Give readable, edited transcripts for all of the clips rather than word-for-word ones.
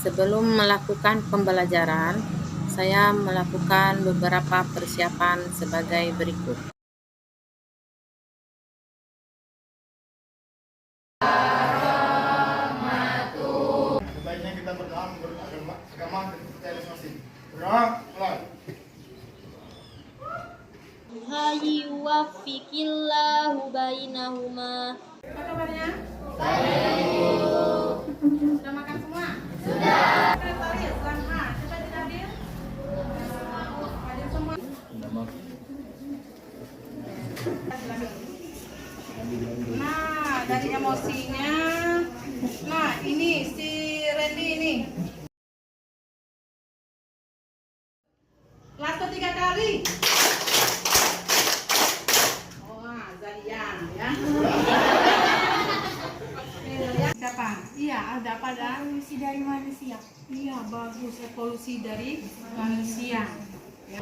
Sebelum melakukan pembelajaran, saya melakukan beberapa persiapan sebagai berikut. Sebaiknya kita berdoa menurut agama dan kepercayaan masing-masing. Berdoa, mulai. Yuwaffiqillahu bainahuma. Apa kabarnya? Baik. Sudah makan semua? Sudah. Sekretaris, Langha, coba dihadir. Hadir semua. Nah, dari emosinya. Nah, ini si Randy ini. Lato 3 kali. Oh, Zalian ya. Siapa? Iya, ada pada evolusi dari manusia. Iya, bagus, evolusi dari manusia. Ya.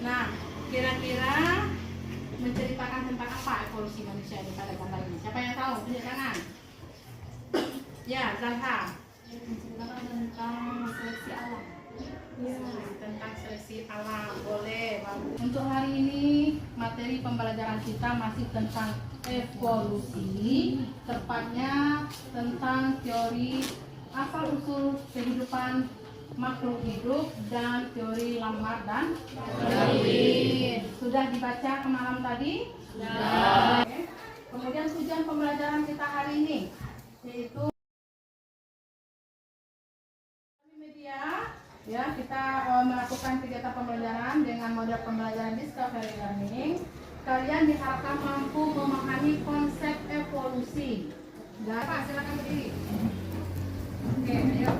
Nah, kira-kira menceritakan tentang apa evolusi manusia ini pada gambar ini? Siapa yang tahu? Tunjuk tangan. Ya, Zalha. Menceritakan tentang seleksi alam. Ya, tentang seleksi alam. Boleh, bagus. Untuk hari ini materi pembelajaran kita masih tentang evolusi, tepatnya tentang teori asal usul kehidupan makhluk hidup dan teori lambat dan Darwin. Sudah dibaca kemarin tadi? Sudah. Kemudian tujuan pembelajaran kita hari ini yaitu media. Ya, kita melakukan kegiatan pembelajaran dengan model pembelajaran discovery learning. Kalian diharapkan mampu memahami konsep evolusi. Pak, silakan berdiri. Oke, ayo.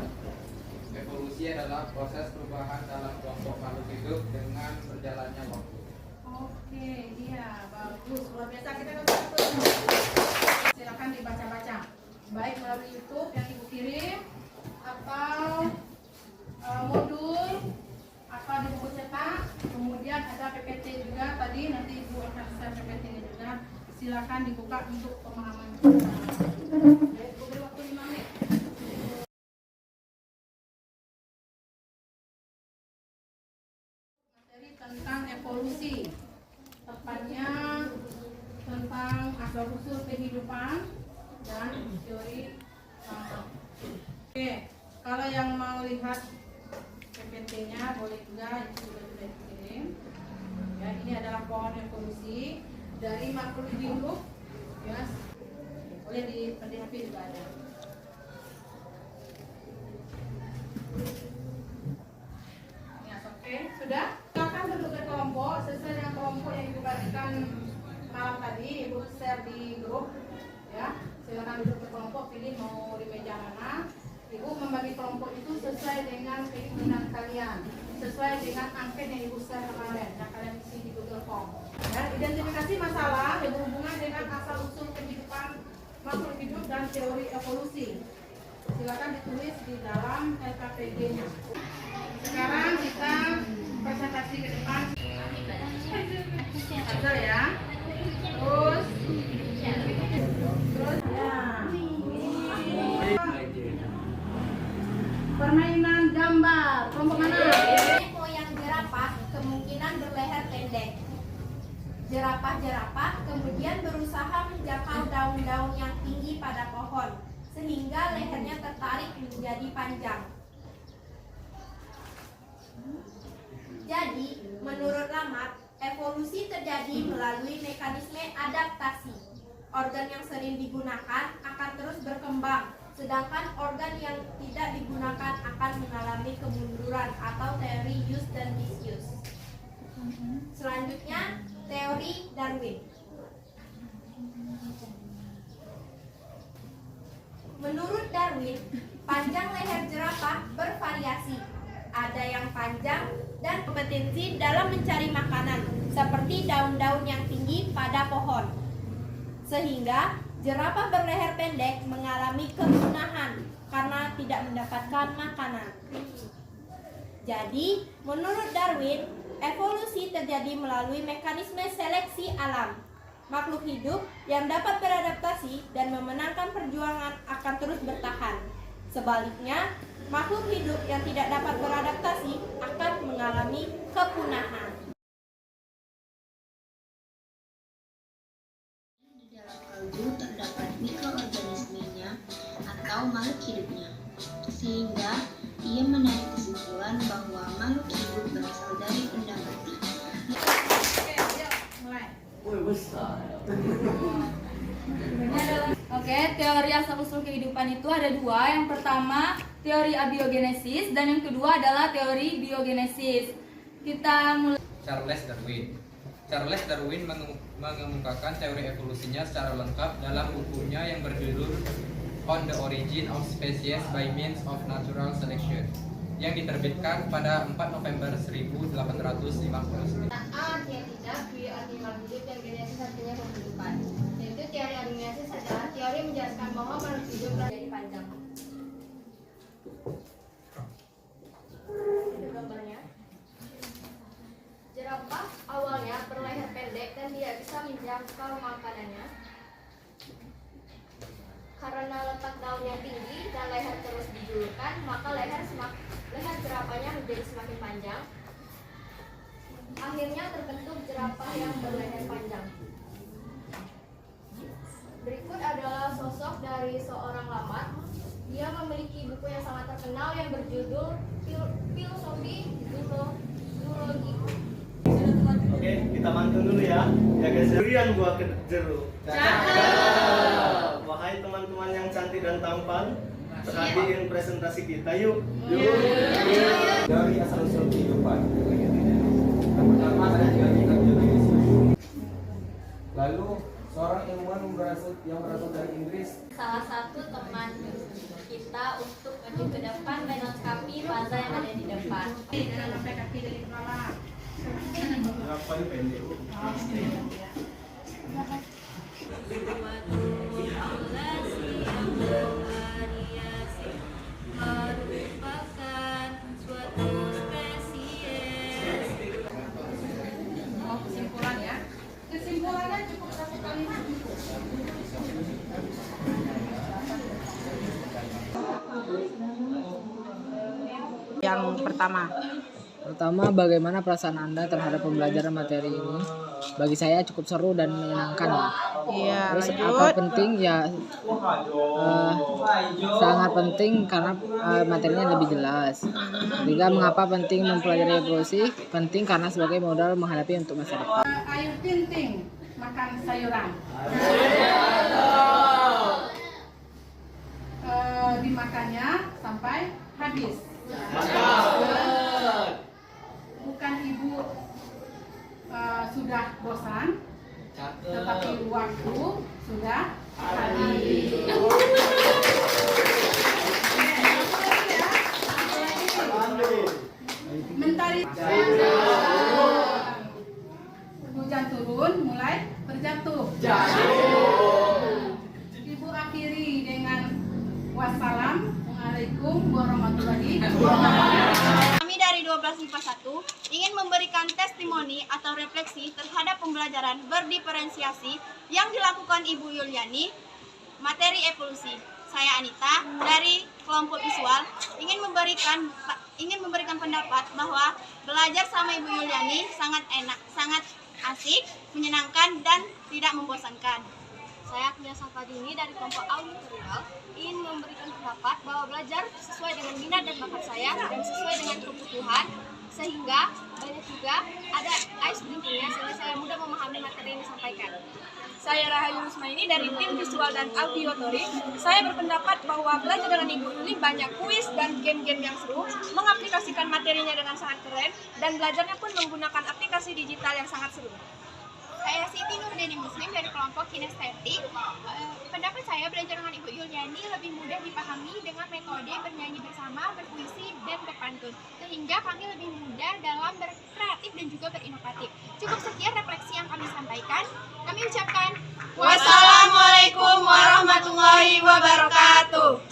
Evolusi adalah proses perubahan dalam kelompok makhluk hidup dengan berjalannya waktu. Oke, iya, bagus. Luar biasa, kita satu. Silakan dibaca-baca. Baik melalui YouTube yang Ibu kirim atau modul apa di buku cetak, kemudian ada PPT juga tadi, nanti Ibu akan share PPT-nya juga. Silakan dibuka untuk pemahaman kita. Ibu beri waktu 5 menit. Materi tentang evolusi, tepatnya tentang asal usul kehidupan dan teori. Oke, kalau yang mau lihat PPT-nya boleh juga, itu sudah dikirim. Ya, ini adalah pohon evolusi dari makhluk hidup. Ya, boleh di HP juga ada. Ya, oke, sudah. Silakan duduk ke kelompok sesuai dengan kelompok yang Ibu bagikan malam tadi. Ibu share di grup. Ya, silakan duduk ke kelompok, pilih mau di meja mana. Ibu membagi kelompok itu sesuai dengan keinginan kalian, sesuai dengan angket yang Ibu share kemarin yang kalian isi di Google Form. Ya, identifikasi masalah yang berhubungan dengan asal usul kehidupan makhluk hidup dan teori evolusi. Silakan ditulis di dalam LKPD-nya. Sekarang kita presentasi ke depan. Ada ya. Terus ya. Permainan gambar. Kelompok mana? Moyang jerapah kemungkinan berleher pendek. Jerapah-jerapah kemudian berusaha menjangkau daun-daun yang tinggi pada pohon, sehingga lehernya tertarik menjadi panjang. Jadi, menurut Lamarck, evolusi terjadi melalui mekanisme adaptasi. Organ yang sering digunakan akan terus berkembang, sedangkan organ yang tidak digunakan akan mengalami kemunduran atau teori use dan disuse. Selanjutnya, teori Darwin. Menurut Darwin, panjang leher jerapah bervariasi. Ada yang panjang dan kompetensi dalam mencari makanan, seperti daun-daun yang tinggi pada pohon. Sehingga jerapah berleher pendek mengalami kepunahan karena tidak mendapatkan makanan. Jadi, menurut Darwin, evolusi terjadi melalui mekanisme seleksi alam. Makhluk hidup yang dapat beradaptasi dan memenangkan perjuangan akan terus bertahan. Sebaliknya, Makhluk hidup yang tidak dapat beradaptasi akan mengalami kepunahan. Di dalam kaldu terdapat mikroorganismenya atau makhluk hidupnya, sehingga ia menarik kesimpulan bahwa makhluk hidup berasal dari endapannya. Oke, teori asal-usul kehidupan itu ada dua. Yang pertama, teori abiogenesis, dan yang kedua adalah teori biogenesis. Kita mulai. Charles Darwin mengemukakan teori evolusinya secara lengkap dalam bukunya yang berjudul On the Origin of Species by Means of Natural Selection yang diterbitkan pada 4 November 1859. A artinya tidak, B artinya makhluk hidup, dan genesis artinya kehidupan. Yaitu teori abiogenesis adalah teori menjelaskan bahwa makhluk hidup menjadi panjang. Ini gambarnya. Jerapah awalnya berleher pendek dan tidak bisa menjangkau makanannya. Karena letak daun yang tinggi dan leher terus dijulurkan, maka leher jerapahnya menjadi semakin panjang. Akhirnya terbentuk jerapah yang berleher panjang. Berikut adalah sosok dari seorang lamar. Dia memiliki buku yang sangat terkenal yang berjudul Filosofi Zoologi. Oke, kita mantun dulu ya. Ya guys, durian buah jeruk. Wahai teman-teman yang cantik dan tampan, perhatiin presentasi kita yuk. Teori asal-usul kehidupan. Yang pertama ada teori abiogenesis. Lalu seorang ilmuwan yang berasal dari Inggris. Salah satu teman kita untuk maju ke depan melengkapi fase yang ada di depan. Jangan sampai kaki dari kepala. Berapa ini pendek? Mau kesimpulan ya? Kesimpulannya cukup satu kalimat. Yang Pertama, bagaimana perasaan Anda terhadap pembelajaran materi ini? Bagi saya cukup seru dan menyenangkan. Iya, Terus apa penting ya? Sangat penting karena materinya lebih jelas. Ketiga, mengapa penting mempelajari evolusi? Penting karena sebagai modal menghadapi untuk masa depan. Ayu Tinting makan sayuran. Dimakannya sampai habis. Bukan ibu sudah bosan, tetapi waktu sudah habis. Mentari hujan turun mulai berjatuh. Ibu akhiri dengan wassalam. Assalamualaikum warahmatullahi wabarakatuh. Kami dari 12 IPA 1 ingin memberikan testimoni atau refleksi terhadap pembelajaran berdiferensiasi yang dilakukan Ibu Yuliani, materi evolusi. Saya Anita dari kelompok visual ingin memberikan pendapat bahwa belajar sama Ibu Yuliani sangat enak, sangat asik, menyenangkan dan tidak membosankan. Saya Kuliah Safadini dari kelompok auditorial ingin memberikan pendapat bahwa belajar sesuai dengan minat dan bakat saya dan sesuai dengan kebutuhan, sehingga banyak juga ada ice breakingnya sehingga saya mudah memahami materi yang disampaikan. Saya Rahayu Rusmaini dari tim visual dan audiotori. Saya berpendapat bahwa belajar dengan Ibu Yuli banyak kuis dan game-game yang seru, mengaplikasikan materinya dengan sangat keren, dan belajarnya pun menggunakan aplikasi digital yang sangat seru. Saya Siti Nurdeni Muslim dari kelompok kinestetik. Pendapat saya belajar dengan Ibu Yuliani lebih mudah dipahami dengan metode bernyanyi bersama, berpuisi, dan berpantun, sehingga kami lebih mudah dalam berkreatif dan juga berinovatif. Cukup sekian refleksi yang kami sampaikan. Kami ucapkan wassalamualaikum warahmatullahi wabarakatuh.